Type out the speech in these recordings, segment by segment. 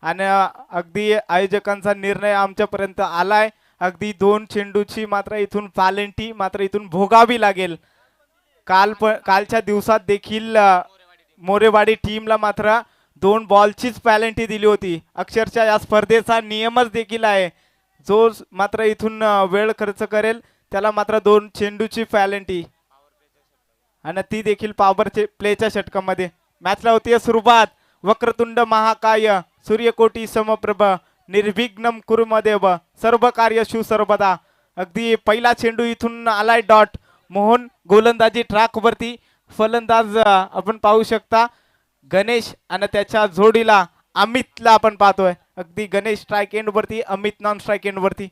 आणि अगदी आयोजकांचा निर्णय आमच्यापर्यंत आलाय। अगदी 2 चेंडूची मात्र इथून पॅलेंटी मात्र इथून भोगावी लागेल। कालच्या दिवसात देखील मोरेवाडी टीमला मात्र 2 बॉलचीच पॅलेंटी दिली होती। अक्षरशः या स्पर्धेचा नियमच देखील आहे, जो मात्र इथून वेळ खर्च करेल त्याला मात्र 2 चेंडूची पॅलेंटी, आणि ती देखील पॉवर प्लेच्या षटकामध्ये। मॅचला होती सुरुवात। वक्रतुंड महाकाय सूर्यकोटी समप्रभ निर्विघ्नम कुरुमदेव सर्व कार्यशु सर्वदा। अगदी पहिला चेंडू इथून आलाय डॉट। मोहन गोलंदाजी ट्रॅक वरती, फलंदाज आपण पाहू शकता गणेश आणि त्याच्या जोडीला अमितला आपण पाहतोय। अगदी गणेश स्ट्राइक एंड वरती, अमित नॉन स्ट्राइक एंड वरती।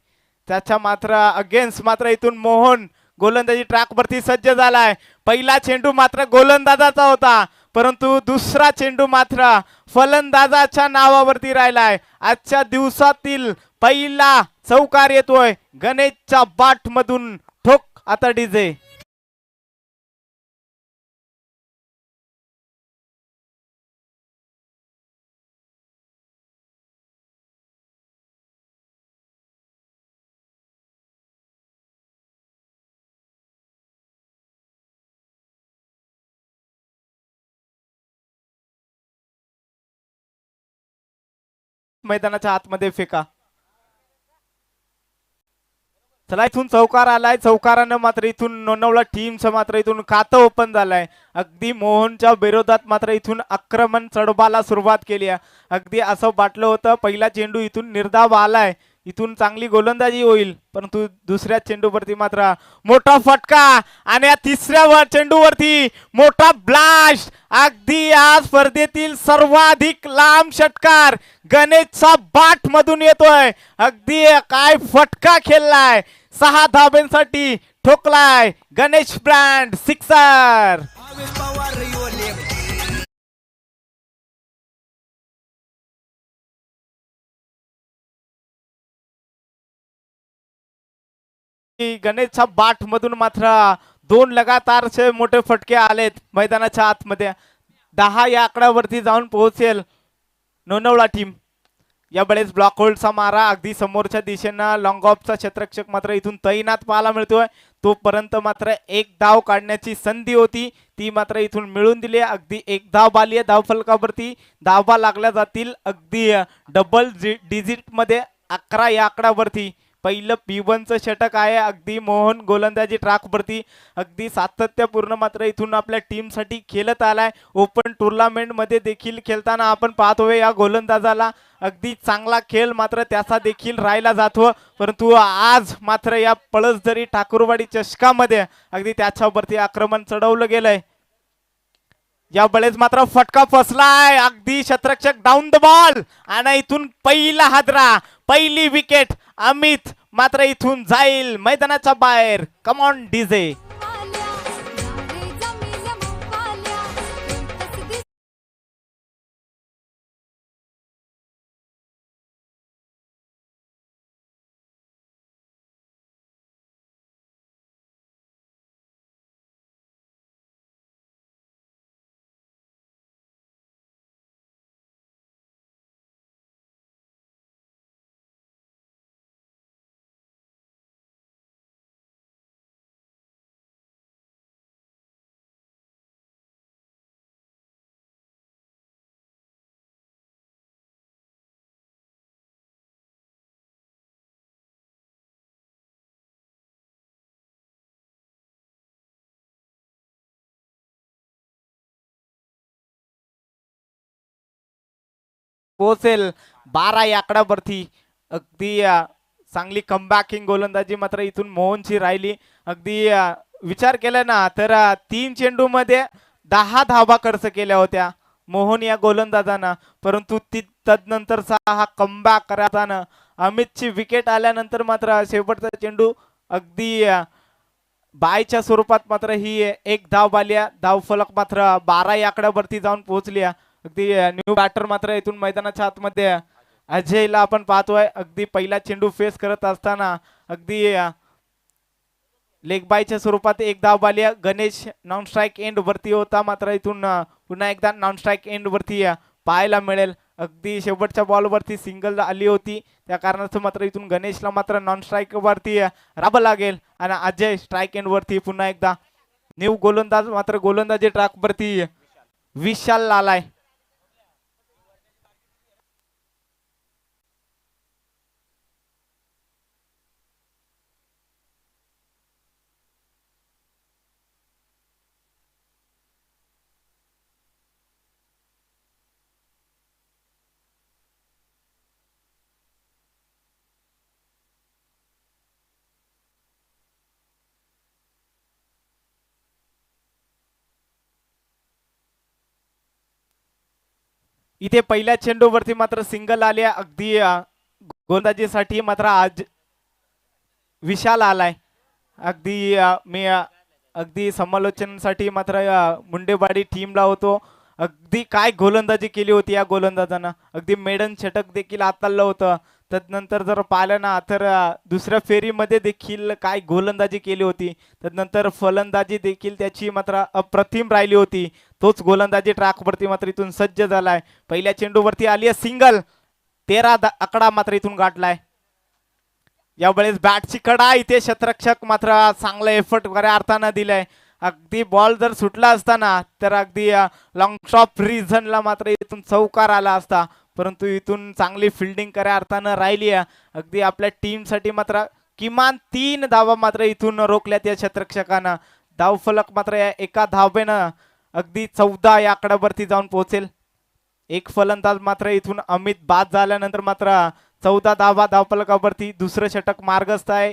त्याच्या मात्र अगेन्स्ट मात्र इथून मोहन गोलंदाजी ट्रॅक वरती सज्ज झालाय। पहिला चेंडू मात्र गोलंदाजाचा होता, परंतु दुसरा चेंडू मात्र फलंदाजाच्या नावावरती राहिलाय। आजच्या दिवसातील पहिला चौकार येतोय गणेशच्या बाट मधून। ठोक आता डीजे। मैदानाच्या आतमध्ये फेका। चला इथून चौकार आलाय। चौकारानं मात्र इथून नोनवला टीमचं मात्र इथून खातं ओपन झालंय। अगदी मोहनच्या विरोधात मात्र इथून आक्रमण चढवायला सुरुवात केली आहे। अगदी असं वाटलं होतं पहिला चेंडू इथून निर्धाव आलाय, इथून चांगली गोलंदाजी होईल, परंतु दुसऱ्या चेंडूवरती मात्र मोठा फटका आणि या तिसऱ्या चेंडूवरती मोठा ब्लास्ट। अगदी या स्पर्धेतील सर्वाधिक लांब षटकार गणेशचा बाट मधून येतोय। अगदी काय फटका खेळलाय, 6 धाब्यांसाठी ठोकलाय गणेश ब्रँड सिक्सर। गणेशच्या बाट मधून मात्र 2 लगातारचे मोठे फटके आलेत मैदानाच्या आतमध्ये। 10 या आकड्यावरती जाऊन पोहोचेल नोनवला टीम। यावेळेस ब्लॉक होल्डचा मारा अगदी समोरच्या दिशेनं लॉंग ऑफचा क्षेत्ररक्षक मात्र इथून तैनात पाहायला मिळतोय। तोपर्यंत मात्र एक धाव काढण्याची संधी होती, ती मात्र इथून मिळून दिली। अगदी एक धाव आली आहे धाव फलकावरती। धावा लागल्या जातील अगदी डबल डिजिट मध्ये 11 या आकड्यावरती। पहिलं P1चं षटक आहे। अगदी मोहन गोलंदाजी ट्रॅक वरती अगदी सातत्यपूर्ण मात्र इथून आपल्या टीमसाठी खेळत आलाय। ओपन टुर्नामेंट मध्ये देखील खेळताना आपण पाहतोय या गोलंदाजाला अगदी चांगला खेळ मात्र त्याचा देखील राहिला जातो, परंतु आज मात्र या पळसझरी ठाकूरवाडी चषकामध्ये अगदी त्याच्यावरती आक्रमण चढवलं गेलंय। या वेळेस मात्र फटका फसलाय। अगदी क्षेत्ररक्षक डाऊन द बॉल आणि इथून पहिला हादरा, पहिली विकेट। अमित मात्र इथून जाईल मैदानाच्या बाहेर। Come on DJ. पोहोचेल 12 या आकड्यावरती। अगदी चांगली कमबॅकिंग गोलंदाजी मात्र इथून मोहनची राहिली। अगदी विचार केला ना तर 3 चेंडू मध्ये 10 धावा खर्च केल्या होत्या मोहन या गोलंदाजानं, परंतु तदनंतरचा हा कमबॅक करताना अमितची विकेट आल्यानंतर मात्र शेवटचा चेंडू अगदी बायच्या स्वरूपात मात्र ही एक धाव आली। धाव फलक मात्र 12 या आकड्यावरती जाऊन पोहोचली। अगदी न्यू बॅटर मात्र इथून मैदानाच्या आतमध्ये अजयला आपण पाहतोय। अगदी पहिला चेंडू फेस करत असताना अगदी लेग बायच्या स्वरूपात एक धाव आली। गणेश नॉन स्ट्राइक एंड वरती होता, मात्र इथून पुन्हा एकदा नॉन स्ट्राइक एंड वरती पाहायला मिळेल। अगदी शेवटच्या बॉलवरती सिंगल आली होती, त्या कारणास्तव मात्र इथून गणेशला मात्र नॉन स्ट्राईक वरती राहावं लागेल आणि अजय स्ट्राईक एंड वरती पुन्हा एकदा न्यू गोलंदाज मात्र गोलंदाजी ट्रॅक वरती विशाल आलाय. इथे पहिल्या चेंडूवरती मात्र सिंगल आली अगदी गोलंदाजीसाठी मात्र आज विशाल आलाय. अगदी मी अगदी समालोचनासाठी मात्र मुंडेवाडी टीमला होतो. अगदी काय गोलंदाजी केली होती या गोलंदाजानं, अगदी मेडन षटक देखील हाताळलं होतं. तदनंतर जर पाहिलं ना तर दुसऱ्या फेरीमध्ये देखील काय गोलंदाजी केली होती. तदनंतर फलंदाजी देखील त्याची मात्र अप्रतिम राहिली होती. तोच गोलंदाजी ट्रॅकवरती मात्र इथून सज्ज झालाय. पहिल्या चेंडूवरती आली आहे सिंगल, 13 आकडा मात्र इथून गाठलाय. यावेळेस बॅटची कडा, इथे क्षेत्ररक्षक मात्र चांगला एफर्ट खऱ्या अर्थानं दिलाय. अगदी बॉल जर सुटला असताना तर अगदी लॉंग शॉट रिझनला मात्र इथून चौकार आला असता, परंतु इथून चांगली फिल्डिंग खऱ्या अर्थानं राहिली आहे. अगदी आपल्या टीमसाठी मात्र किमान 3 धावा मात्र इथून रोखल्यात या क्षेत्ररक्षकानं. धावफलक मात्र या एका धावेनं अगदी 14 या आकड्यावरती जाऊन पोहोचेल. एक फलंदाज मात्र इथून अमित बाद झाल्यानंतर मात्र 14 धावा धावफलकावरती. दुसरं षटक मार्गस्थ आहे.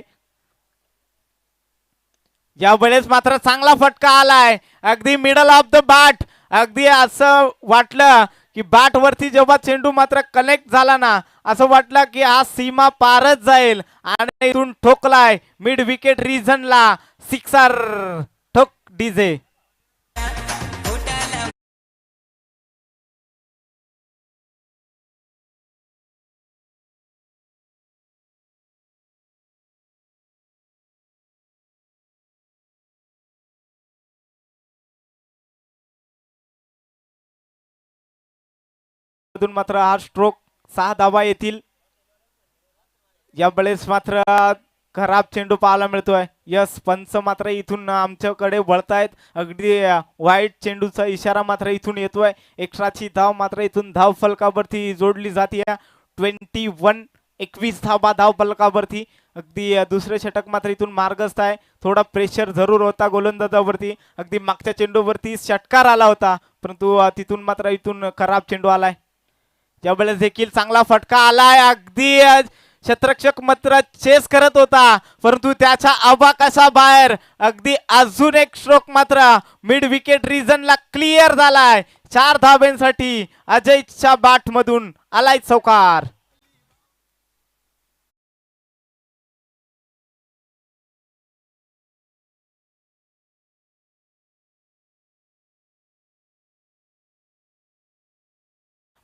यावेळेस मात्र चांगला फटका आलाय अगदी मिडल ऑफ द बॅट. अगदी असं वाटलं की बॅट वरती जेव्हा चेंडू मात्र कनेक्ट झाला ना, असं वाटलं की हा सीमा पारच जाईल आणि इथून ठोकलाय मिड विकेट रिजनला सिक्सर. ठोक डीजे. मात्र हा स्ट्रोक 6 धावा येतील. यावेळेस मात्र खराब चेंडू पाहायला मिळतोय. यस पंच मात्र इथून आमच्याकडे वळतायत. अगदी वाईट चेंडूचा इशारा मात्र इथून येतोय. एक्स्ट्राची धाव मात्र इथून धाव फलकावरती जोडली जाते. 21 धावा धाव फलकावरती. अगदी दुसरे षटक मात्र इथून मार्गस्थ आहे. थोडा प्रेशर जरूर होता गोलंदाजावरती. अगदी मागच्या चेंडूवरती षटकार आला होता, परंतु तिथून मात्र इथून खराब चेंडू आलाय. यावेळेस देखील चांगला फटका आलाय. अगदी क्षेत्ररक्षक मात्र चेस करत होता, परंतु त्याच्या अबाकाशा बाहेर अगदी अजून एक स्ट्रोक मात्र मिड विकेट रिजनला क्लिअर झालाय. 4 धाब्यांसाठी अजयच्या बॅट मधून आलाय चौकार.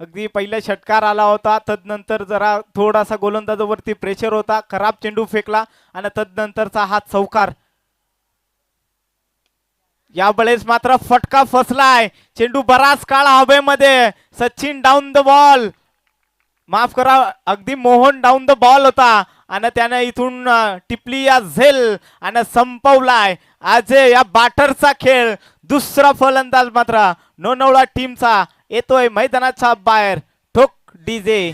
अगदी पहिला षटकार आला होता, तदनंतर जरा थोडासा गोलंदाजावरती प्रेशर होता, खराब चेंडू फेकला आणि तदनंतरचा हा चौकार. यावेळेस मात्र फटका फसलाय. चेंडू बराच काळ हवेमध्ये. सचिन डाऊन द बॉल, माफ करा अगदी मोहन डाऊन द बॉल होता आणि त्याने इथून टिपली या झेल आणि संपवलाय अजय या बॅटरचा खेळ. दुसरा फलंदाज मात्र लोणावळा टीमचा येतोय मैदानाच्या बाहेर. ठोक डीजे.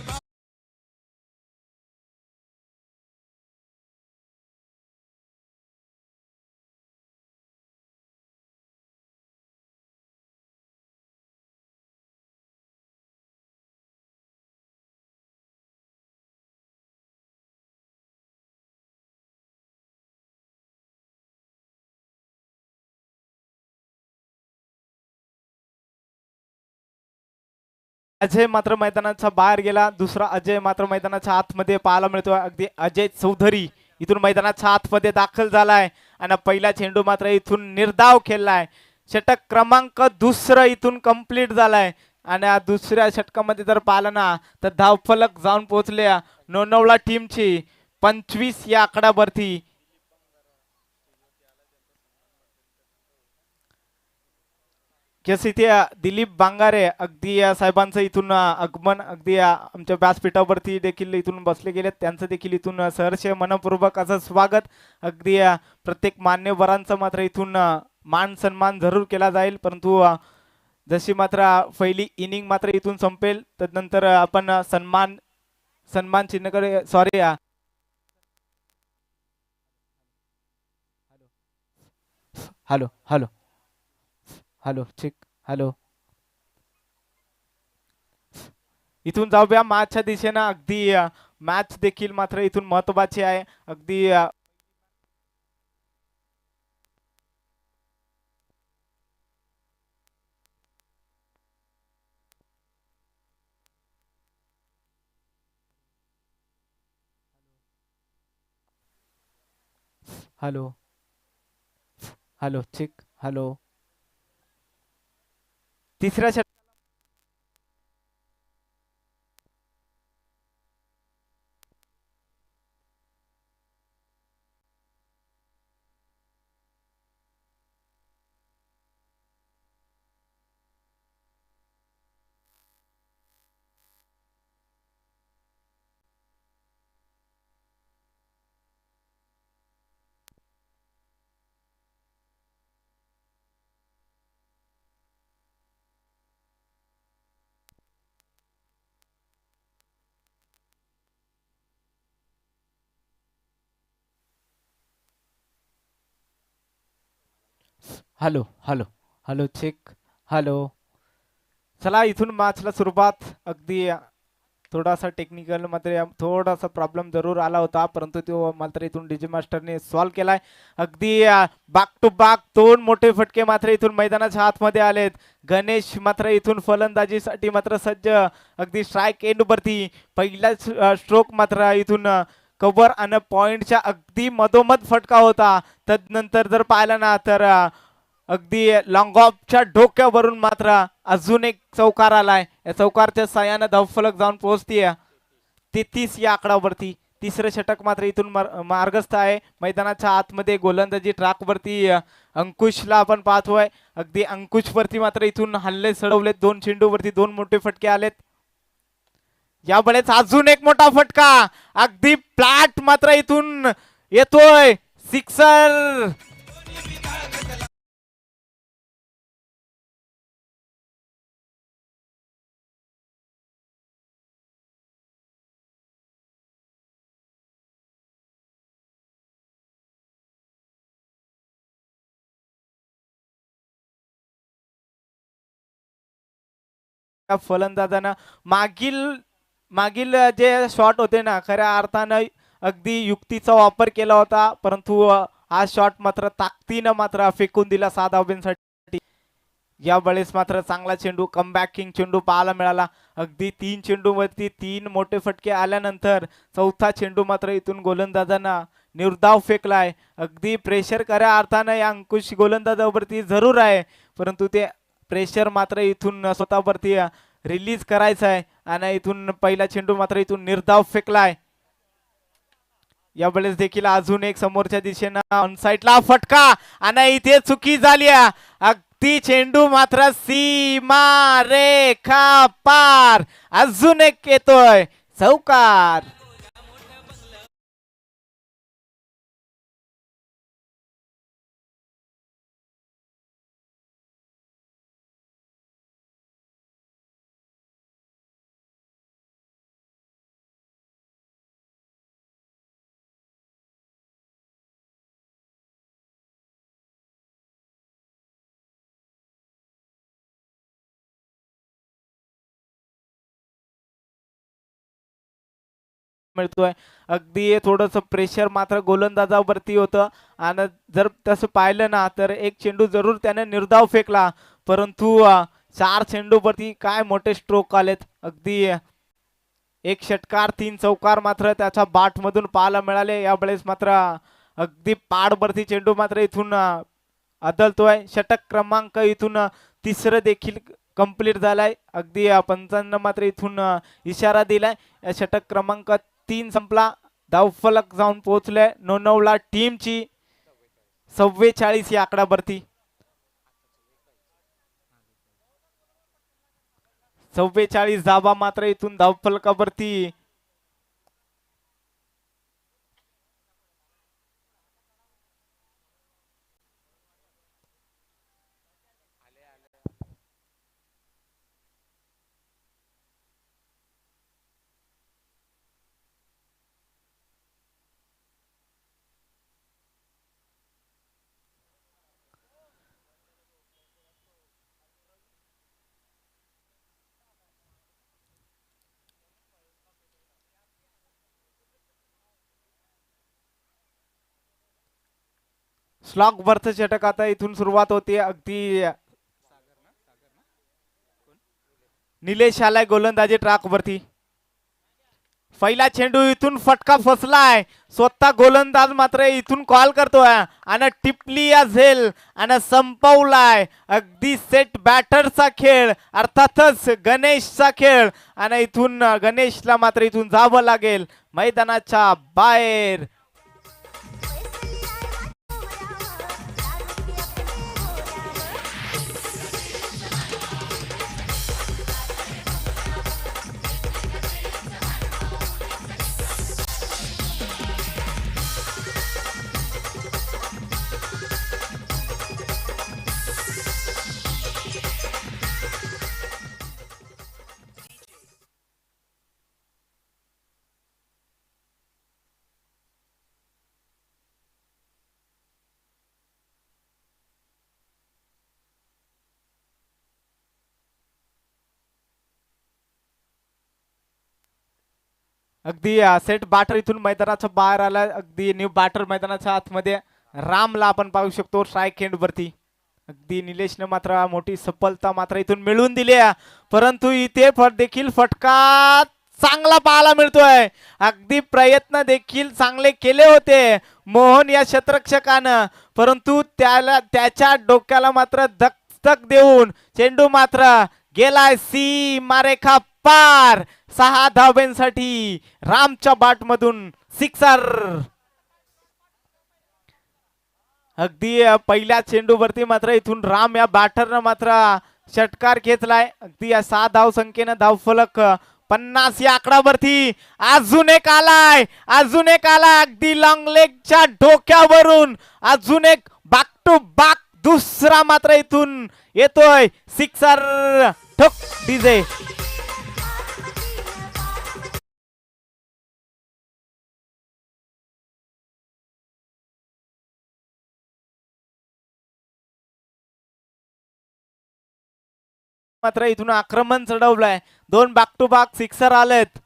अजय मात्र मैदानाच्या बाहेर गेला. दुसरा अजय मात्र मैदानाच्या आतमध्ये पाहायला मिळतोय. अगदी अजय चौधरी इथून मैदानाच्या आतमध्ये दाखल झालाय आणि पहिला चेंडू मात्र इथून निर्धाव खेळलाय. षटक क्रमांक दुसरं इथून कंप्लीट झालाय आणि दुसऱ्या षटकामध्ये जर पाहिलं ना तर धावफलक जाऊन पोहोचले लोणावळा टीमची 25 या आकड्यावरती. जसे इथे दिलीप बांगारे अगदी साहेबांचं इथून आगमन अगदी आमच्या व्यासपीठावरती देखील इथून बसले गेलेत, त्यांचं देखील इथून सहर्ष मनपूर्वक असं स्वागत. अगदी प्रत्येक मान्यवरांचं मात्र इथून मान सन्मान जरूर केला जाईल, परंतु जशी मात्र पहिली इनिंग मात्र इथून संपेल तदनंतर आपण सन्मान चिन्हकडे सॉरी हॅलो हॅलो हॅलो ठीक हॅलो इथून जाऊया मॅचच्या दिशेनं. अगदी मॅच देखील मात्र इथून महत्वाची आहे. अगदी हॅलो हॅलो ठीक हॅलो तिसऱ्या hello hello hello check hello चला इथून मॅचला सुरुवात. अगदी थोडासा टेक्निकल मात्र थोडासा प्रॉब्लेम जरूर आला होता, परंतु तो मात्र इथून डीजे मास्टरने सॉल्व्ह केलाय. अगदी बॅक टू बॅक दोन मोठे फटके मात्र इथून मैदानाच्या आतमध्ये आलेत. गणेश मात्र इथून फलंदाजीसाठी मात्र सज्ज. अगदी स्ट्राईक एंड वरती पहिला स्ट्रोक मात्र इथून कव्हर आणि पॉइंटच्या अगदी मधोमध फटका होता. तदनंतर जर पाहिला ना तर अगदी लॉंग ऑफच्या डोक्यावरून मात्र अजून एक चौकार आलाय. या चौकारच्या साह्यानं धावफलक जाऊन पोहोचतीये 33 या आकडावरती. तिसरं षटक मात्र इथून मार्गस्थ आहे. मैदानाच्या आतमध्ये गोलंदाजी ट्रॅक वरती अंकुशला आपण पाहतोय. अगदी अंकुश वरती मात्र इथून हल्ले चढवलेत. दोन चेंडूवरती दोन मोठे फटके आलेत. यावेळेस अजून एक मोठा फटका अगदी फ्लॅट मात्र इथून येतोय सिक्सर. फलंदाजांना मागील मागील जे शॉट होते ना खऱ्या अर्थानं अगदी युक्तीचा वापर केला होता, परंतु हा शॉट मात्र ताकदीनं मात्र फेकून दिला 6 धावांसाठी. यावेळेस मात्र चांगला चेंडू कमबॅकिंग चेंडू पाहायला मिळाला. अगदी 3 चेंडूवरती 3 मोठे फटके आल्यानंतर चौथा चेंडू मात्र इथून गोलंदाजांना निर्धाव फेकलाय. अगदी प्रेशर खऱ्या अर्थानं या अंकुश गोलंदाजावरती जरूर आहे, परंतु ते प्रेशर मात्र इथून स्वतःवरती रिलीज करायचं आहे आणि इथून पहिला चेंडू मात्र इथून निर्धाव फेकलाय. यावेळेस देखील अजून एक समोरच्या दिशेनं ऑन साइडला फटका आणि इथे चुकी झाली. अगदी चेंडू मात्र सीमा रेखा पार. अजून एक येतोय चौकार. मिळतोय. अगदी थोडस प्रेशर मात्र गोलंदाजावरती होतं आणि जर तसं पाहिलं ना तर एक चेंडू जरूर त्याने निर्धाव फेकला, परंतु 4 चेंडूवरती काय मोठे स्ट्रोक आलेत. अगदी एक षटकार 3 चौकार मात्र त्याच्या बाट मधून पाहायला मिळाले. यावेळेस मात्र अगदी पाडवरती चेंडू मात्र इथून आदळतोय. षटक क्रमांक इथून तिसरं देखील कंप्लीट झालाय. अगदी पंचांना मात्र इथून इशारा दिलाय. षटक क्रमांक 3 संपला. धावफलक जाऊन पोहोचले 99 टीमची 44 या आकड्यावरती. 44 धावा मात्र इथून धावफलकावरती. स्लॉग बर्थ षटक आता इथून सुरुवात होते. अगदी निलेश आलाय गोलंदाजी ट्रॅक वरती. पहिला चेंडू इथून फटका फसलाय. स्वतः गोलंदाज मात्र इथून कॉल करतोय आणि टिपली या झेल आणि संपवलाय. अगदी सेट बॅटरचा खेळ, अर्थातच गणेशचा खेळ. आणि इथून गणेशला मात्र इथून जावं लागेल मैदानाच्या बाहेर. अगदी सेट बॅटर इथून मैदानाच्या बाहेर आला. अगदी न्यू बॅटर मैदानाच्या आतमध्ये रामला आपण पाहू शकतो स्ट्राईक एंड वरती. अगदी निलेशने मात्र मोठी सफलता मात्र इथून मिळवून दिली आहे. परंतु इथे देखील फटका चांगला पाहायला मिळतोय. अगदी प्रयत्न देखील चांगले केले होते मोहन या क्षेत्ररक्षकानं, परंतु त्याच्या डोक्याला मात्र धक्क देऊन चेंडू मात्र गेलाय सीमारेखा पार. 6 धावांसाठी रामच्या बॅट मधून सिक्सर. अगदी पहिल्या चेंडूवरती मात्र इथून राम या बॅटरनं मात्र षटकार खेचलाय. अगदी या 6 धाव संख्येनं धावफलक 50 या आकडावरती. अजून एक आलाय, अजून एक आलाय. अगदी लॉंग लेगच्या डोक्यावरून अजून एक बॅक टू बॅक दुसरा मात्र इथून येतोय सिक्सर. ठोक डीजे. मात्र इथून आक्रमण चढवलंय. 2 बॅक टू बॅक सिक्सर आलेत.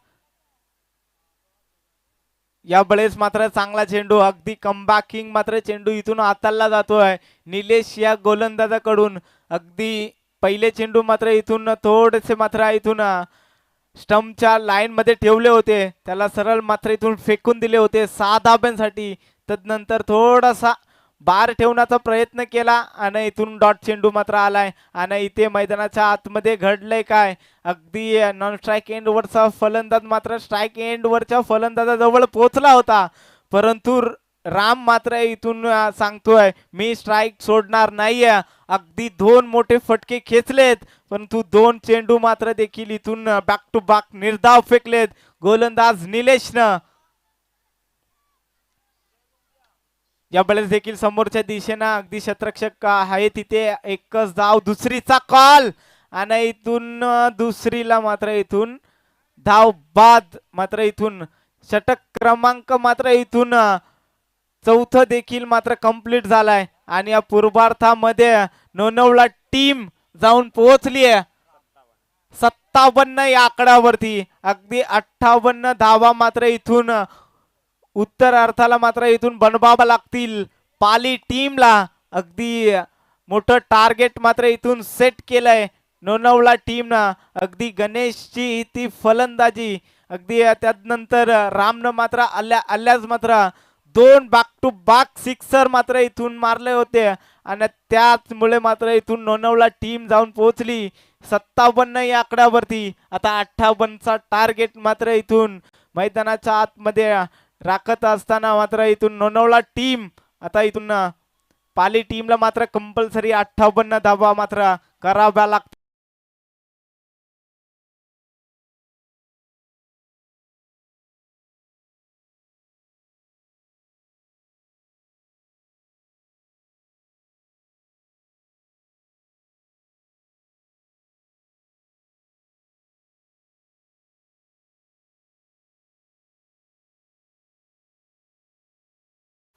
या वेळेस मात्र चांगला चेंडू, अगदी कमबॅकिंग मात्र चेंडू इथून हाताळला जातोय निलेश या गोलंदाजाकडून. अगदी पहिले चेंडू मात्र इथून थोडेसे मात्र इथून स्टंपच्या लाईन मध्ये ठेवले होते, त्याला सरळ मात्र इथून फेकून दिले होते 6 धाब्यांसाठी. तदनंतर थोडासा बार ठेवण्याचा प्रयत्न केला आणि इथून डॉट चेंडू मात्र आलाय. आणि इथे मैदानाच्या आतमध्ये घडलंय काय, अगदी नॉन स्ट्राईक एंड वरचा फलंदाज मात्र स्ट्राईक एंड वरच्या फलंदाजाजवळ पोहोचला होता, परंतु राम मात्र इथून सांगतोय मी स्ट्राईक सोडणार नाहीये. अगदी 2 मोठे फटके खेचलेत, परंतु 2 चेंडू मात्र देखील इथून बॅक टू बॅक निर्धाव फेकलेत गोलंदाज निलेशनं. या वेळेस देखील समोरच्या दिशेनं अगदी क्षेत्ररक्षक आहे तिथे एकच धाव, दुसरीचा कॉल आणि इथून दुसरीला मात्र इथून धाव बाद. मात्र इथून षटक क्रमांक मात्र इथून 4थं देखील मात्र कंप्लीट झालाय. आणि या पूर्वार्धामध्ये नोनवला टीम जाऊन पोहोचली आहे 57 या आकड्यावरती. अगदी 58 धावा मात्र इथून उत्तर अर्थाला मात्र इथून बनवावं लागतील पाली टीमला. अगदी मोठं टार्गेट मात्र इथून सेट केलंय नोनवला टीमनं. अगदी गणेशची ती फलंदाजी, अगदी त्यानंतर रामनं मात्र आल्याच मात्र 2 बॅक टू बॅक सिक्सर मात्र इथून मारले होते आणि त्याचमुळे मात्र इथून नोनवला टीम जाऊन पोहोचली 57 या आकड्यावरती. आता 58चा टार्गेट मात्र इथून मैदानाच्या आतमध्ये राखत असताना मात्र इथून नोनवला टीम आता इथून पाली टीमला मात्र कंपल्सरी 58 धावा मात्र कराव्या लागतात.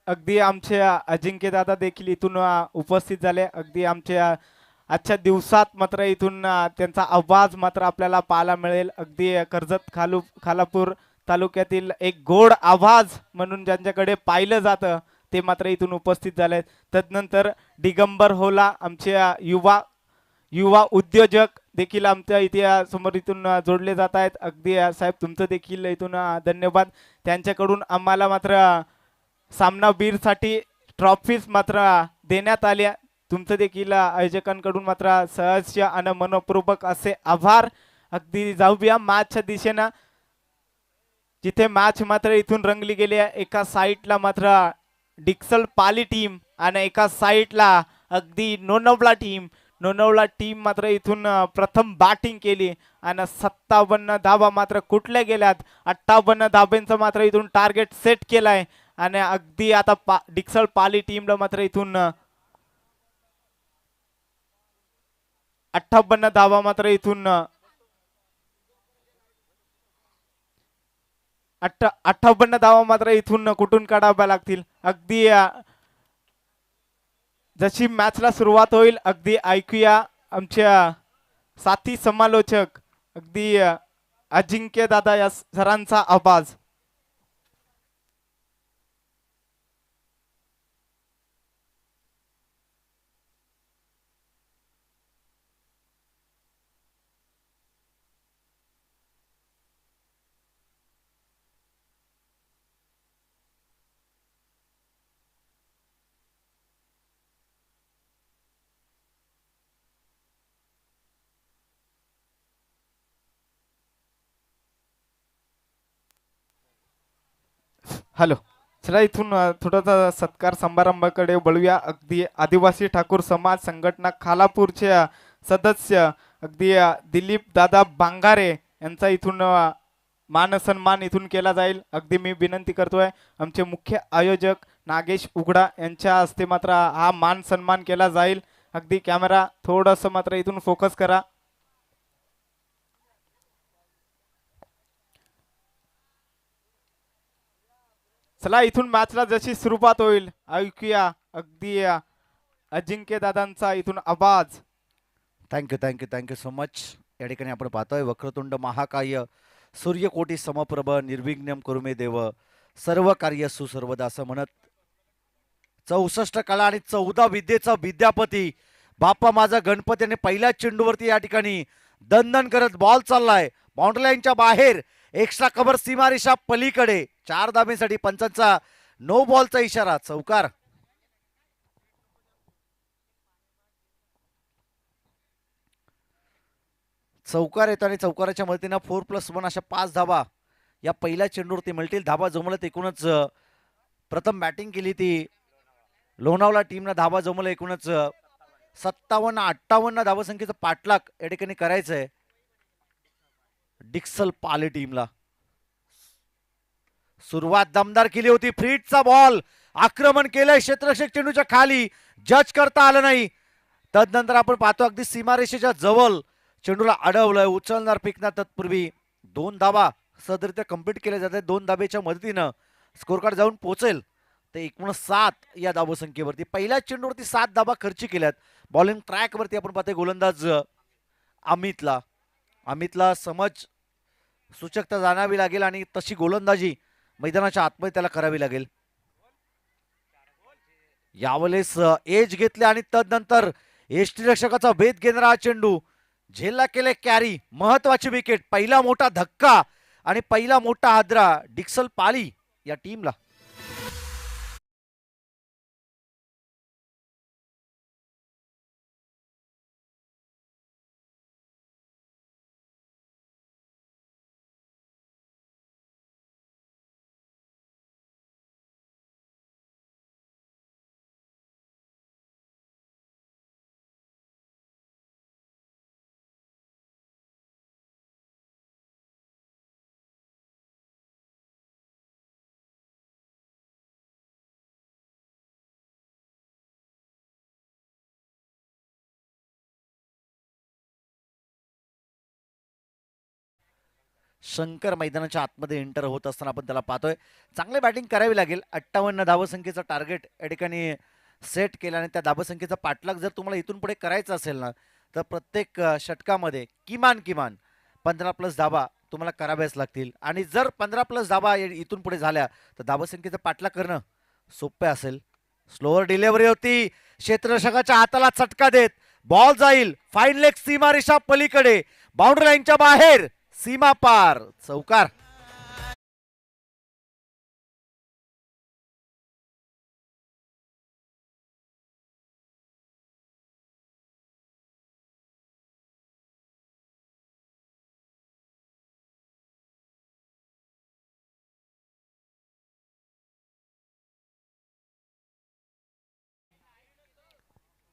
अगदी आमचे अजिंक्य दादा देखील इथून उपस्थित झाले. अगदी आमच्या आजच्या दिवसात मात्र इथून त्यांचा आवाज मात्र आपल्याला पाहायला मिळेल. अगदी कर्जत खालापूर तालुक्यातील एक गोड आवाज म्हणून ज्यांच्याकडे पाहिलं जातं ते मात्र इथून उपस्थित झाले. तदनंतर दिगंबर होला आमचे युवा युवा उद्योजक देखील आमच्या इथे समोर इथून जोडले जात आहेत. अगदी साहेब तुमचं देखील इथून धन्यवाद. त्यांच्याकडून आम्हाला मात्र सामनावीरसाठी ट्रॉफीज मात्र देण्यात आल्या. तुमचं देखील आयोजकांकडून मात्र सहर्ष आणि मनपूर्वक असे आभार. अगदी जाऊया मॅचच्या दिशेनं, जिथे मॅच मात्र इथून रंगली गेली आहे. एका साईडला मात्र डिक्सल पाली टीम आणि एका साईडला अगदी लोणावळा टीम मात्र इथून प्रथम बॅटिंग केली आणि 57 धावा मात्र कुठल्या गेल्यात. 58 धाब्यांचं मात्र इथून टार्गेट सेट केलाय आणि अगदी आता डिक्सल पाली टीमला मात्र इथून 58 धावा मात्र इथून 58 धावा मात्र इथून कुठून काढाव्या लागतील. अगदी जशी मॅचला सुरुवात होईल अगदी ऐकूया आमच्या साथी समालोचक अगदी अजिंक्य दादा या सरांचा आवाज. हॅलो, चला इथून थोडासा सत्कार समारंभाकडे वळूया. अगदी आदिवासी ठाकूर समाज संघटना खालापूरचे सदस्य अगदी दिलीप दादा बांगारे यांचा इथून मान सन्मान इथून केला जाईल. अगदी मी विनंती करतोय आमचे मुख्य आयोजक नागेश उघडा यांच्या हस्ते मात्र हा मान सन्मान केला जाईल. अगदी कॅमेरा थोडंसं मात्र इथून फोकस करा. चला इथून मॅचला जशी सुरुवात होईल ऐकूया अगदी अजिंक्य दादांचा इथून आवाज. Thank you so much. या ठिकाणी आपण पाहतोय वक्रतुंड महाकाय सूर्यकोटी समप्रभ निर्विघ्नम कुरुमे देव सर्व कार्य सुसर्वदा असं म्हणत 64 कला आणि 14 विद्येचा विद्यापती बाप्पा माझा गणपती आणि पहिल्या चेंडूवरती या ठिकाणी दणदण करत बॉल चाललाय बाउंड्री लाईनच्या बाहेर. एक्स्ट्रा कव्हर सीमारेषा पलीकडे 4 धाब्यांसाठी पंचांचा नो बॉलचा इशारा. चौकार येतो आणि चौकाराच्या मदतीनं 4+1 अशा 5 धाबा या पहिल्या चेंडूवरती मिळतील. धाबा जमवलं एकूणच प्रथम बॅटिंग केली ती लोणावळा टीमनं. धाबा जमवलं एकूणच 57-58 धावसंख्येचं पाठलाग या ठिकाणी करायचंय डिक्सल पाले टीमला. सुरुवात दमदार केली होती. फ्रीटचा बॉल आक्रमण केलंय क्षेत्ररक्षक चेंडूच्या खाली, जज करता आलं नाही. तदनंतर आपण पाहतो अगदी सीमारेषेच्या जवळ चेंडूला अडवलंय. उचलणार पिकणार तत्पूर्वी 2 धाबा सदरित्या कंप्लीट केल्या जातात. 2 धाब्याच्या मदतीनं स्कोर कार्ड जाऊन पोहोचेल ते एकूण 7 या धावसंख्येवरती. पहिल्या चेंडूवरती 7 धाबा खर्ची केल्यात. बॉलिंग ट्रॅकवरती आपण पाहतोय गोलंदाज अमितला समज सूचकता जाणावी लागेल आणि तशी गोलंदाजी मैदानाच्या आतमध्ये त्याला करावी लागेल. यावेळेस एज घेतले आणि तदनंतर यष्टीरक्षकाचा वेध घेणारा हा चेंडू झेलला केले कॅरी. महत्वाची विकेट, पहिला मोठा धक्का आणि पहिला मोठा हादरा डिक्सल पाली या टीमला. शंकर मैदानाच्या आतमध्ये एंटर होत असताना आपण त्याला पाहतोय. चांगली बॅटिंग करावी लागेल. 58 धावसंख्येचं टार्गेट या ठिकाणी सेट केलं आणि त्या धावसंख्येचा पाठलाग जर तुम्हाला इथून पुढे करायचा असेल ना, तर प्रत्येक षटकामध्ये किमान किमान 15 प्लस धावा तुम्हाला कराव्याच लागतील. आणि जर 15 प्लस धावा इथून पुढे झाल्या तर धावसंख्येचा पाठलाग करणं सोपे असेल. स्लोअर डिलिव्हरी होती, क्षेत्ररक्षकाच्या हाताला चटका देत बॉल जाईल फाईन लेग सीमारेषा पलीकडे, बाउंड्री लाईनच्या बाहेर, सीमा पार, चौकार.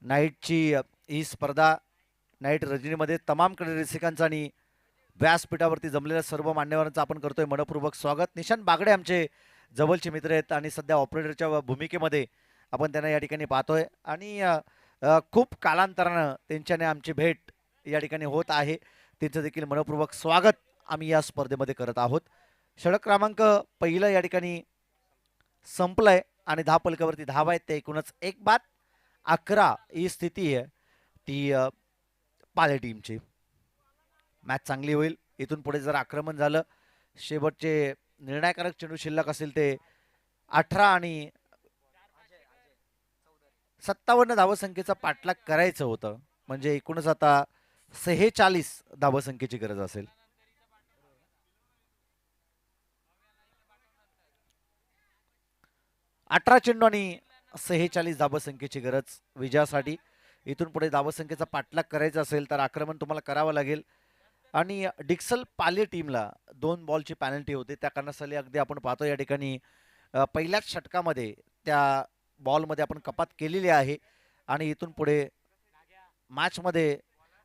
नाईटची ही स्पर्धा नाईट रजनीमध्ये तमाम कडे रसिकांचा आणि व्यासपीठावरती जमलेल्या सर्व मान्यवरांचं आपण करतोय मनपूर्वक स्वागत. निशांत बागडे आमचे जवळचे मित्र आहेत आणि सध्या ऑपरेटरच्या भूमिकेमध्ये आपण त्यांना या ठिकाणी पाहतोय आणि खूप कालांतरानं त्यांच्याने आमची भेट या ठिकाणी होत आहे. त्यांचं देखील मनपूर्वक स्वागत आम्ही या स्पर्धेमध्ये करत आहोत. षटक क्रमांक पहिलं या ठिकाणी संपलंय आणि 10 पलकावरती धावा आहेत ते एकूणच 1 बाद 11 ही स्थिती आहे ती पाले टीमची. मॅच चांगली होईल. इथून पुढे जर आक्रमण झालं, शेवटचे निर्णायकारक चेंडू शिल्लक असतील ते 18 आणि 57 धावसंख्येचा पाठलाग करायचं होतं, म्हणजे एकूणच आता 46 धावसंख्येची गरज असेल. अठरा चेंडू आणि 46 धावसंख्येची गरज विजयासाठी. इथून पुढे धावसंख्येचा पाठलाग करायचा असेल तर आक्रमण तुम्हाला करावं लागेल. आणि डिक्सल पाले टीमला 2 बॉलची पॅनल्टी होते. त्या कारणासाठी अगदी आपण पाहतो या ठिकाणी पहिल्याच षटकामध्ये त्या बॉलमध्ये आपण कपात केलेली आहे. आणि इथून पुढे मॅचमध्ये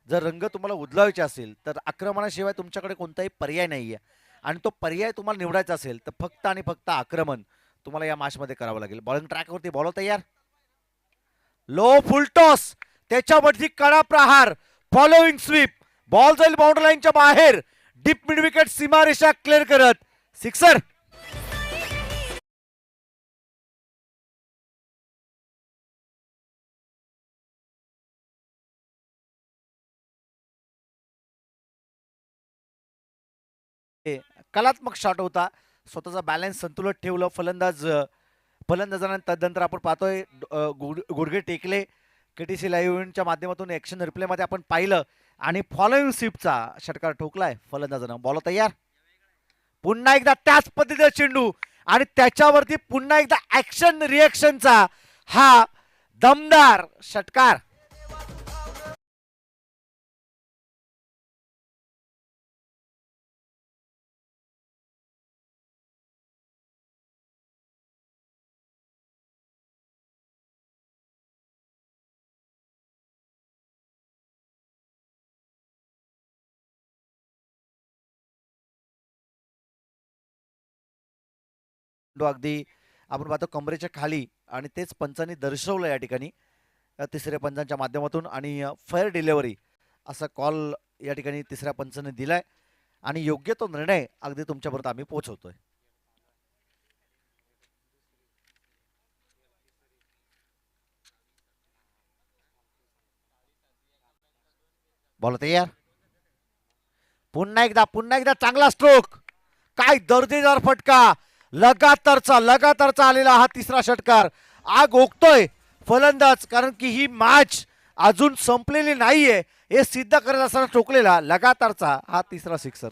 जर रंग तुम्हाला उधळायचे असेल तर आक्रमणाशिवाय तुमच्याकडे कोणताही पर्याय नाही आहे. आणि तो पर्याय तुम्हाला निवडायचा असेल तर फक्त आणि फक्त आक्रमण तुम्हाला या मॅचमध्ये करावं लागेल. बॉलिंग ट्रॅकवरती बॉल तयार, लो फुल टॉस, त्याच्यावरती कडा प्रहार, फॉलोइंग स्वीप, बॉल जाईल बाउंड्री लाईनच्या बाहेर, डीप मिड विकेट सीमारेषा क्लिअर करत सिक्सर. कलात्मक शॉट होता. स्वतःचा बॅलन्स संतुलित ठेवलं फलंदाजांना. तदनंतर आपण पाहतोय गुडघे टेकले. केटीसी लाईव्हच्या माध्यमातून ऍक्शन रिप्लेमध्ये आपण पाहिलं आणि फॉलोइंग स्वीपचा षटकार ठोकलाय फलंदाजानं. बॉल तयार, पुन्हा एकदा त्याच पद्धतीचा चेंडू आणि त्याच्यावरती पुन्हा एकदा ऍक्शन रिएक्शनचा हा दमदार षटकार. अगदी आपण पाहतो कमरेच्या खाली आणि तेच पंचांनी दर्शवलं या ठिकाणी तिसऱ्या पंचांच्या माध्यमातून. आणि फेअर डिलिव्हरी असा कॉल या ठिकाणी तिसऱ्या पंचाने दिलाय आणि योग्य तो निर्णय अगदी तुमच्यापर्यंत आम्ही पोहोचवतोय. बॉल तयार, पुन्हा एकदा चांगला स्ट्रोक, काय दर्जेदार फटका, लगातारचा आलेला हा तिसरा षटकार. आग ओकतोय फलंदाज, कारण की ही मॅच अजून संपलेली नाहीये हे सिद्ध करत असताना ठोकलेला लगातारचा हा तिसरा सिक्सर.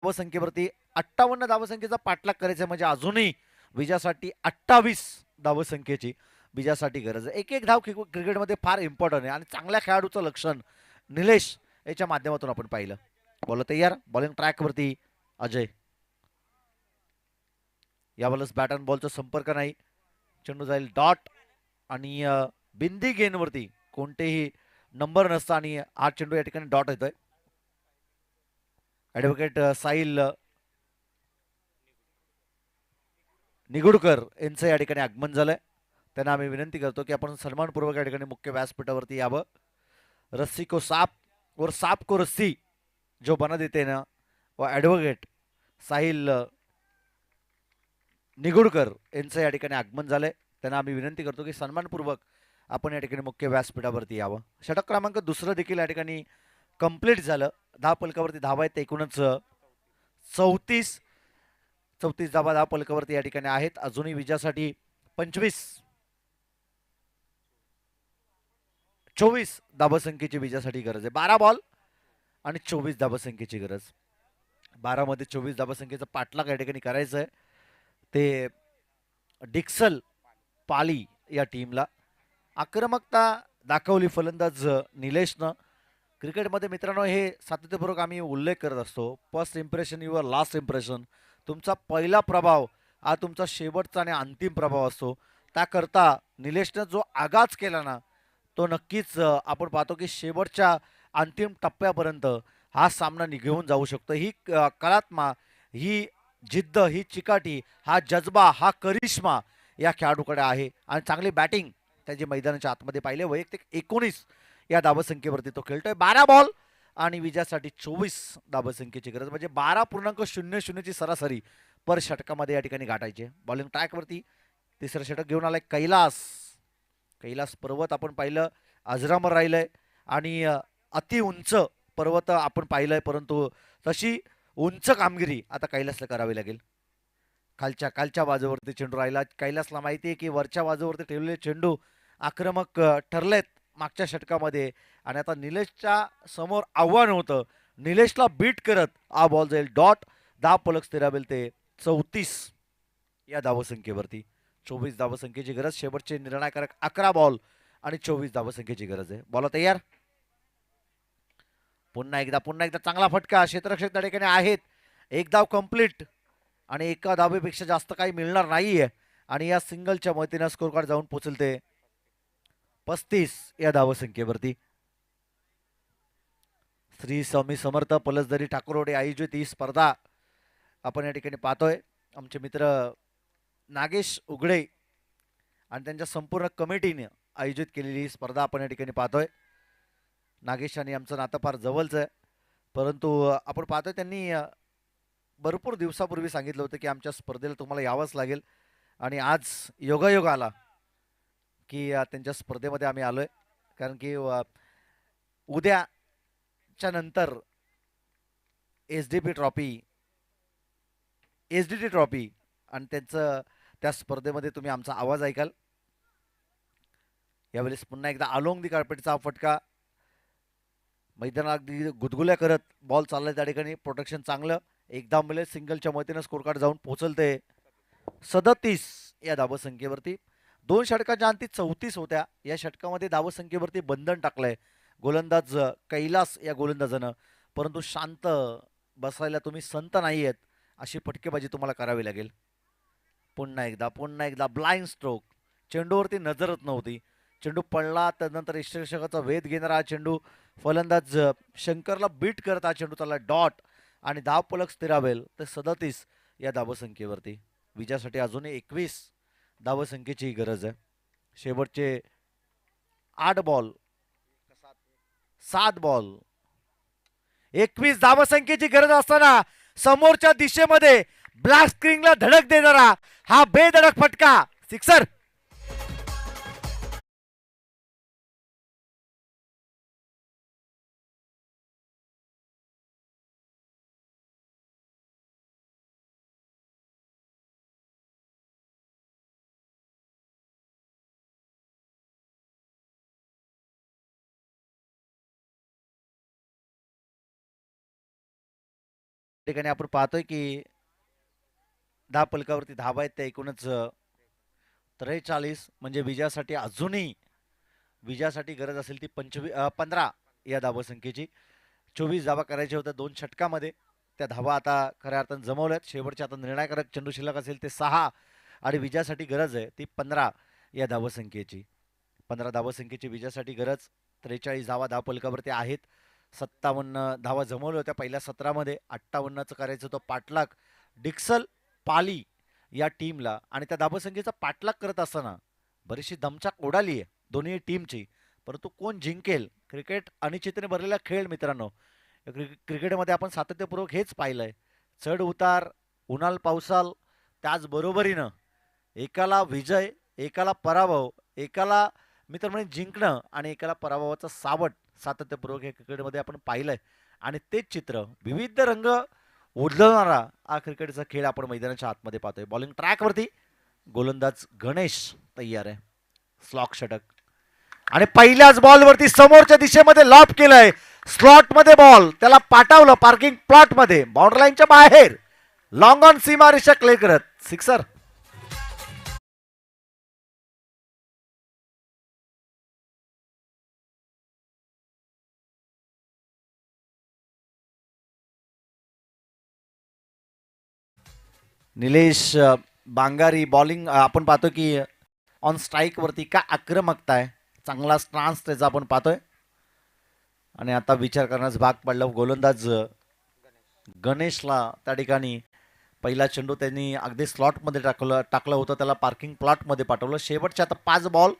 धावसंख्येवरती 58 धावसंख्येचा पाठलाग करायचा म्हणजे अजूनही विजयासाठी 28 धावसंख्येची विजयासाठी गरज आहे. एक एक धाव क्रिकेटमध्ये फार इम्पॉर्टंट आहे आणि चांगल्या खेळाडूचं लक्षण निलेश याच्या माध्यमातून आपण पाहिलं. बॉल तयार, बॉलिंग ट्रॅकवरती अजय. यावेळेस बॅट अँड बॉलचा संपर्क नाही, चेंडू जाईल डॉट आणि बिंदी गेनवरती कोणतेही नंबर नसता आणि हा चेंडू या ठिकाणी डॉट येतोय. ॲडव्होकेट साहिल निगुडकर यांचं या ठिकाणी आगमन झालंय. त्यांना आम्ही विनंती करतो की आपण सन्मानपूर्वक या ठिकाणी मुख्य व्यासपीठावरती यावं. रस्सी को साप और साप को रस्सी जो बना देते ना व ॲडव्होकेट साहिल निगुडकर यांचं या ठिकाणी आगमन झालंय. त्यांना आम्ही विनंती करतो की सन्मानपूर्वक आपण या ठिकाणी मुख्य व्यासपीठावरती यावं. षटक क्रमांक दुसरं देखील या ठिकाणी कंप्लीट झालं. धाव फलकावरती धावा आहेत एकूणच 34 धावा धाव फलकावरती या ठिकाणी आहेत. अजूनही विजयासाठी 24 धावसंख्येची विजयासाठी गरज आहे. 12 बॉल आणि 24 धावसंख्येची गरज. 12 मध्ये 24 धावसंख्येचा पाठलाग या ठिकाणी करायचं आहे. ते डिक्सल पाली या टीमला. आक्रमकता दाखवली फलंदाज निलेशनं. क्रिकेटमध्ये मित्रांनो हे सातत्यपूर्वक आम्ही उल्लेख करत असतो. First impression your last impression. तुमचा पहिला प्रभाव हा तुमचा शेवटचा आणि अंतिम प्रभाव असतो. त्याकरता निलेशनं जो आगाज केला ना तो नक्कीच आपण पाहतो की शेवटच्या अंतिम टप्प्यापर्यंत हा सामना घेऊन जाऊ शकतो. ही कलात्मा, ही जिद्द, ही चिकाटी, हा जज्बा, हा करिश्मा या खेळाडूकडे आहे आणि चांगली बॅटिंग त्याची मैदानाच्या आतमध्ये पाहिले. वैयक्तिक 19 या धावसंख्येवरती तो खेळतोय. 12 बॉल आणि विजयासाठी 24 धावसंख्येची गरज म्हणजे 12.00 ची सरासरी पर षटकामध्ये या ठिकाणी गाठायची. बॉलिंग ट्रॅकवरती तिसरं षटक घेऊन आलाय कैलास पर्वत आपण पाहिलं अजरामर राहिलंय आणि अति उंच पर्वत आपण पाहिलंय, परंतु तशी उंच कामगिरी आता कैलासला करावी लागेल. खालच्या बाजूवरती चेंडू राहिला. कैलासला माहिती आहे की वरच्या बाजूवरती ठेवलेले चेंडू आक्रमक ठरलेत मागच्या षटकामध्ये आणि आता निलेशच्या समोर आव्हान होतं. निलेशला बीट करत हा बॉल जाईल डॉट. धाव फलक स्थिरावेल ते 34 या धावसंख्येवरती. 24 धावसंख्येची गरज. शेवटचे निर्णायकारक 11 बॉल आणि 24 धावसंख्येची गरज आहे. बॉल तयार. पुन्हा एकदा चांगला फटका. क्षेत्ररक्षक त्या ठिकाणी आहेत. एक धाव कंप्लीट आणि एका धावेपेक्षा जास्त काही मिळणार नाहीये आणि या सिंगलच्या मदतीनं स्कोर कार्ड जाऊन पोहोचलते 35 या धावसंख्येवरती. श्री स्वामी समर्थ पलसदरी ठाकूरवाडी आयोजित ही स्पर्धा आपण या ठिकाणी पाहतोय. आमचे मित्र नागेश उघडे आणि त्यांच्या संपूर्ण कमिटीने आयोजित केलेली ही स्पर्धा आपण या ठिकाणी पाहतोय. नागेश आणि आमचं नातं फार जवळचं आहे, परंतु आपण पाहतोय त्यांनी भरपूर दिवसापूर्वी सांगितलं होतं की आमच्या स्पर्धेला तुम्हाला यावंच लागेल आणि आज योगायोग आला की त्यांच्या स्पर्धेमध्ये आम्ही आलोय. कारण की उद्याच्या नंतर एसडीटी ट्रॉफी आणि त्यांचं त्या स्पर्धेमध्ये तुम्ही आमचा आवाज ऐकाल. यावेळेस पुन्हा एकदा अलोंग दी कार्पेटचा फटका. मैदानात अगदी गुदगुल्या करत बॉल चाललाय त्या ठिकाणी. प्रोटेक्शन चांगलं. एकदा मिळेल सिंगलच्या मदतीनं स्कोर कार्ड जाऊन पोहोचलते 37 या धावसंख्येवरती. 2 षटकाच्या अंती 34 होत्या. या षटकामध्ये धावसंख्येवरती बंधन टाकलंय गोलंदाज कैलास या गोलंदाजानं, परंतु शांत बसायला तुम्ही संत नाही आहेत अशी फटकेबाजी तुम्हाला करावी लागेल. पुन्हा एकदा ब्लाइंड स्ट्रोक. चेंडूवरती नजरच नव्हती. चेंडू पडला त्यानंतर यष्टिरक्षकाचा वेध घेणारा हा चेंडू फलंदाज शंकरला बीट करत हा चेंडू चालला डॉट आणि धाव फलक स्थिरावेल तर 37 या धावसंख्येवरती. विजयासाठी अजूनही 21 धावसंख्येची गरज आहे. शेवटचे 8 बॉल 7 बॉल 21 धावसंख्येची गरज असताना समोरच्या दिशेमध्ये ब्लॅक स्क्रीनला धडक देणारा हा बेधडक फटका सिक्सर. ठिकाणी आपण पाहतोय की 10 फलकावरती धावा आहेत त्या एकूणच 43, म्हणजे विजयासाठी गरज असेल ती 15 या धावसंख्येची. 24 धावा करायच्या होत्या 2 षटकामध्ये. त्या धावा आता खऱ्या अर्थानं जमवल्यात. शेवटचे आता निर्णायकारक चेंडू शिल्लक असेल ते 6 आणि विजयासाठी गरज आहे ती 15 या धावसंख्येची. 15 धावसंख्येची विजयासाठी गरज. 43 धावा धावफलकावरती आहेत. 57 धावा जमवल्या होत्या पहिल्या सत्रामध्ये. 58चं करायचं होतं पाठलाग डिक्सल पाली या टीमला, आणि त्या धावसंख्येचा पाठलाग करत असताना बरीचशी दमछाक उडाली आहे दोन्ही टीमची. परंतु कोण जिंकेल? क्रिकेट अनिश्चिततेने भरलेला खेळ मित्रांनो. क्रिकेटमध्ये आपण सातत्यपूर्वक हेच पाहिलंय. चढ उतार, उन्हाळ पावसाल, त्याचबरोबरीनं एकाला विजय, एकाला पराभव, एकाला मित्र म्हणजे जिंकणं आणि एकाला पराभवाचा सावट सातत्यपूर्वक हे क्रिकेटमध्ये आपण पाहिलंय. आणि तेच चित्र विविध रंग उधळणारा हा क्रिकेटचा खेळ आपण मैदानाच्या आतमध्ये पाहतोय. बॉलिंग ट्रॅकवरती गोलंदाज गणेश तयार आहे. स्लॉक षटक आणि पहिल्याच बॉलवरती समोरच्या दिशेमध्ये लॉप केलंय. स्लॉट मध्ये बॉल त्याला पाठवलं पार्किंग प्लॉट मध्ये, बाउंड्री लाईनच्या बाहेर, लॉंग ऑन सीमारेषा क्लिअर करत सिक्सर. निलेश बांगारी बॉलिंग आपण पाहतो की ऑन स्ट्राईक वरती का आक्रमकता आहे, चांगला स्टान्स त्याचा आपण पाहतोय. आणि आता विचार करण्यास भाग पडलं गोलंदाज गणेशला. त्या ठिकाणी पहिला चेंडू त्यांनी अगदी स्लॉटमध्ये टाकलं होतं, त्याला पार्किंग प्लॉटमध्ये पाठवलं. शेवटचे आता 5 बॉल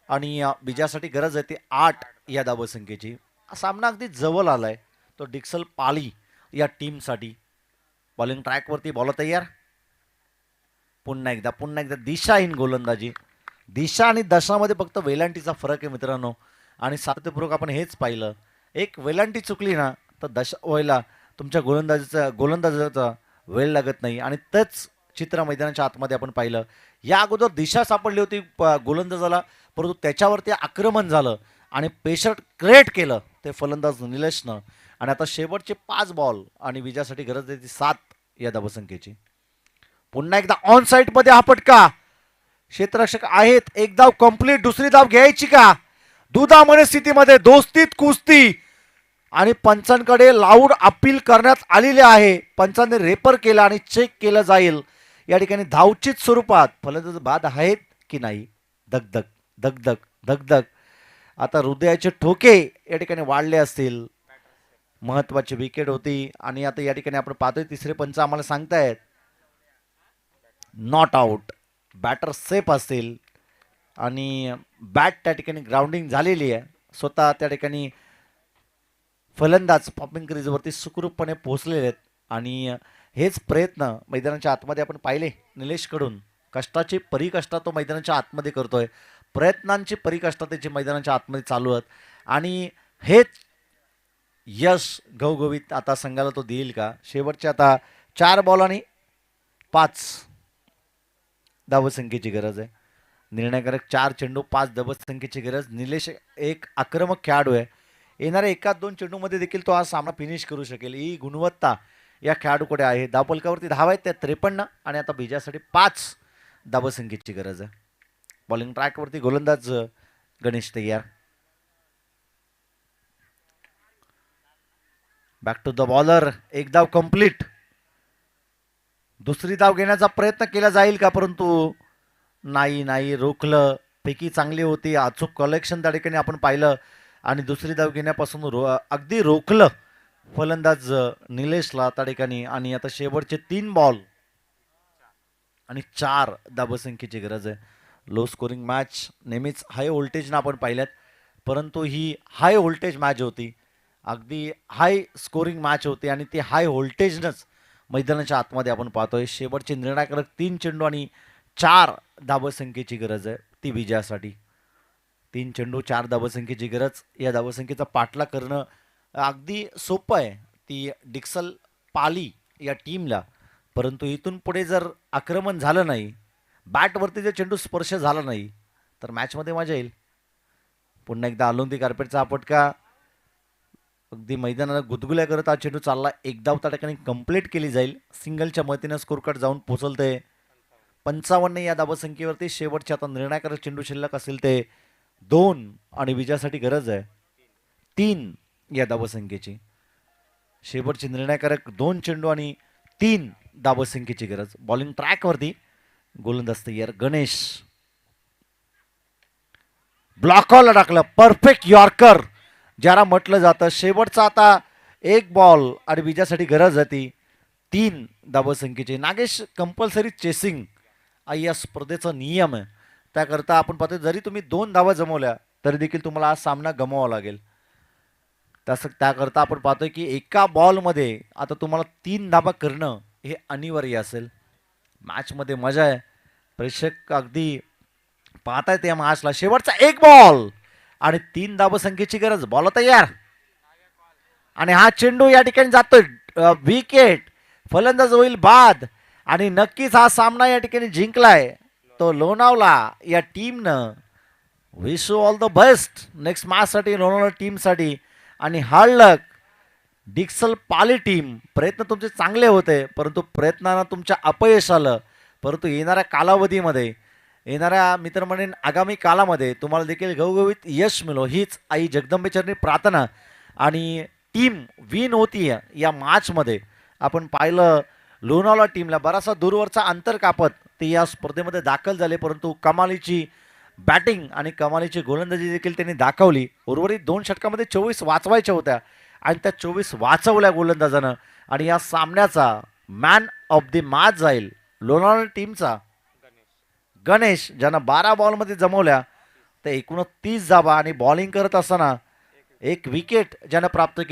आणि विजयासाठी गरज आहे ती 8 या धावसंख्येची. सामना अगदी जवळ आलाय तो डिक्सल पाली या टीमसाठी. बॉलिंग ट्रॅकवरती बॉल तयार. पुन्हा एकदा दिशाहीन गोलंदाजी. दिशा आणि दशामध्ये फक्त वेलांटीचा फरक आहे मित्रांनो. आणि सातत्यपूर्वक आपण हेच पाहिलं, एक वेलांटी चुकली ना तर दशा व्हायला तुमच्या गोलंदाजाचा वेळ लागत नाही. आणि तेच चित्र मैदानाच्या आतमध्ये आपण पाहिलं. या अगोदर दिशा सापडली होती गोलंदाजाला, परंतु त्याच्यावरती आक्रमण झालं आणि प्रेशर क्रिएट केलं ते फलंदाज निलेशनं. आणि आता शेवटचे 5 बॉल आणि विजयासाठी गरज आहे ती 7 या धावसंख्येची. पुन्हा एकदा ऑन साईड मध्ये हा फटका. क्षेत्ररक्षक आहेत, एक धाव कंप्लीट, दुसरी धाव घ्यायची का? दुधामय स्थितीमध्ये दोस्तीत कुस्ती आणि पंचांकडे लाऊड अपील करण्यात आलेले आहे. पंचांनी रेफर केला आणि चेक केलं जाईल. या ठिकाणी धावचित स्वरूपात फलंदाज बाद आहेत की नाही. धगधग धगधग धगधग. आता हृदयाचे ठोके या ठिकाणी वाढले असतील. महत्वाची विकेट होती आणि आता या ठिकाणी आपण पाहतोय तिसरे पंच आम्हाला सांगतायत नॉट आउट. बॅटर सेफ असतील आणि बॅट त्या ठिकाणी ग्राउंडिंग झालेली आहे. स्वतः त्या ठिकाणी फलंदाज पॉपिंग क्रीजवरती सुखरूपपणे पोहोचलेले आहेत. आणि हेच प्रयत्न मैदानाच्या आतमध्ये आपण पाहिले निलेशकडून. कष्टाची परिकष्टा तो मैदानाच्या आतमध्ये करतोय. प्रयत्नांची परिकष्टा त्याची मैदानाच्या आतमध्ये चालू आहेत. आणि हेच यश घवघवीत आता संघाला तो देईल का? शेवटचे आता 4 बॉल आणि 5 धावसंख्येची गरज आहे. निर्णायकारक 4 चेंडू 5 धावसंख्येची गरज. निलेश एक आक्रमक खेळाडू आहे. येणाऱ्या 1-2 चेंडूमध्ये देखील तो हा सामना फिनिश करू शकेल. ही गुणवत्ता या खेळाडूकडे आहे. धावफलकावरती धावा आहेत त्या 53 आणि आता विजयासाठी 5 धावसंख्येची गरज आहे. बॉलिंग ट्रॅकवरती गोलंदाज गणेश तयार. Back to the bowler. एक धाव कंप्लीट. दुसरी धाव घेण्याचा प्रयत्न केला जाईल का? परंतु नाही रोखलं. पैकी चांगली होती. अचूक कलेक्शन त्या ठिकाणी आपण पाहिलं आणि दुसरी धाव घेण्यापासून अगदी रोखलं फलंदाज निलेशला त्या ठिकाणी. आणि आता शेवटचे 3 बॉल आणि 4 धावसंख्येची गरज आहे. लो स्कोरिंग मॅच नेहमीच हाय व्होल्टेजनं आपण पाहिल्यात, परंतु ही हाय व्होल्टेज मॅच होती. अगदी हाय स्कोरिंग मॅच होती आणि ती हाय व्होल्टेजनंच मैदानाच्या आतमध्ये आपण पाहतोय. शेवटचे निर्णायकारक 3 चेंडू आणि 4 धावसंख्येची गरज आहे ती विजयासाठी. 3 चेंडू 4 धावसंख्येची गरज. या धावसंख्येचा पाठलाग करणं अगदी सोपं आहे ती डिक्सल पाली या टीमला. परंतु इथून पुढे जर आक्रमण झालं नाही, बॅटवरती जर चेंडू स्पर्श झाला नाही तर मॅचमध्ये मजा येईल. पुन्हा एकदा आलोंदी कार्पेटचा हा फटका. अगदी मैदानाला गुदगुल्या करत हा चेंडू चालला. एक धाव त्या ठिकाणी कंप्लीट केली जाईल. सिंगलच्या मतीनं स्कोर कार्ड जाऊन पोहोचलते 55 या धावसंख्येवरती. शेवटचे आता निर्णायकारक चेंडू शिल्लक असेल ते 2 आणि विजयासाठी गरज आहे 3 या धावसंख्येची. शेवटचे निर्णायकारक 2 चेंडू आणि 3 धावसंख्येची गरज. बॉलिंग ट्रॅकवरती गोलंदाज तयार. गणेश ब्लॉकला टाकलं. परफेक्ट यॉर्कर ज्याला म्हटलं जातं. शेवटचा आता एक बॉल आणि विजयासाठी गरज होती 3 धावसंख्येची. नागेश कंपल्सरी चेसिंग या स्पर्धेचा नियम आहे. त्याकरता आपण पाहतो जरी तुम्ही 2 धावा जमवल्या तरी देखील तुम्हाला हा सामना गमवावा लागेल. त्याकरता आपण पाहतोय की एका बॉलमध्ये आता तुम्हाला 3 धावा करणं हे अनिवार्य असेल. मॅचमध्ये मजा आहे. प्रेक्षक अगदी पाहतायत या मॅचला. शेवटचा एक बॉल आणि 3 धावसंख्येची गरज. बॉल तयार आणि हा चेंडू या ठिकाणी जातोय विकेट. फलंदाज होईल बाद आणि नक्कीच हा सामना या ठिकाणी जिंकलाय तो लोणावला या टीमनं. Wish you all the best next मॅचसाठी लोणावला टीमसाठी. आणि hard luck Dixal Pali team. प्रयत्न तुमचे चांगले होते परंतु प्रयत्नांना तुमच्या अपयश आलं. परंतु येणाऱ्या कालावधीमध्ये येणाऱ्या मित्रमंडळी आगामी कालामध्ये तुम्हाला देखील घवघवीत यश मिळो हीच आई जगदंबेचरणी प्रार्थना. आणि टीम विन होती या मॅचमध्ये. आपण पाहिलं लोणावला टीमला बराचसा दूरवरचा अंतर कापत ते या स्पर्धेमध्ये दाखल झाले. परंतु कमालीची बॅटिंग आणि कमालीची गोलंदाजी देखील त्यांनी दाखवली. उर्वरित 2 षटकामध्ये 24 वाचवायच्या होत्या आणि त्या 24 वाचवल्या गोलंदाजानं. आणि या सामन्याचा मॅन ऑफ द मॅच जाईल लोणावळा टीमचा गणेश ज्यानं 12 बॉलमध्ये जमवल्या ते 29 धावा आणि बॉलिंग करत असताना एक विकेट ज्यानं प्राप्त केली.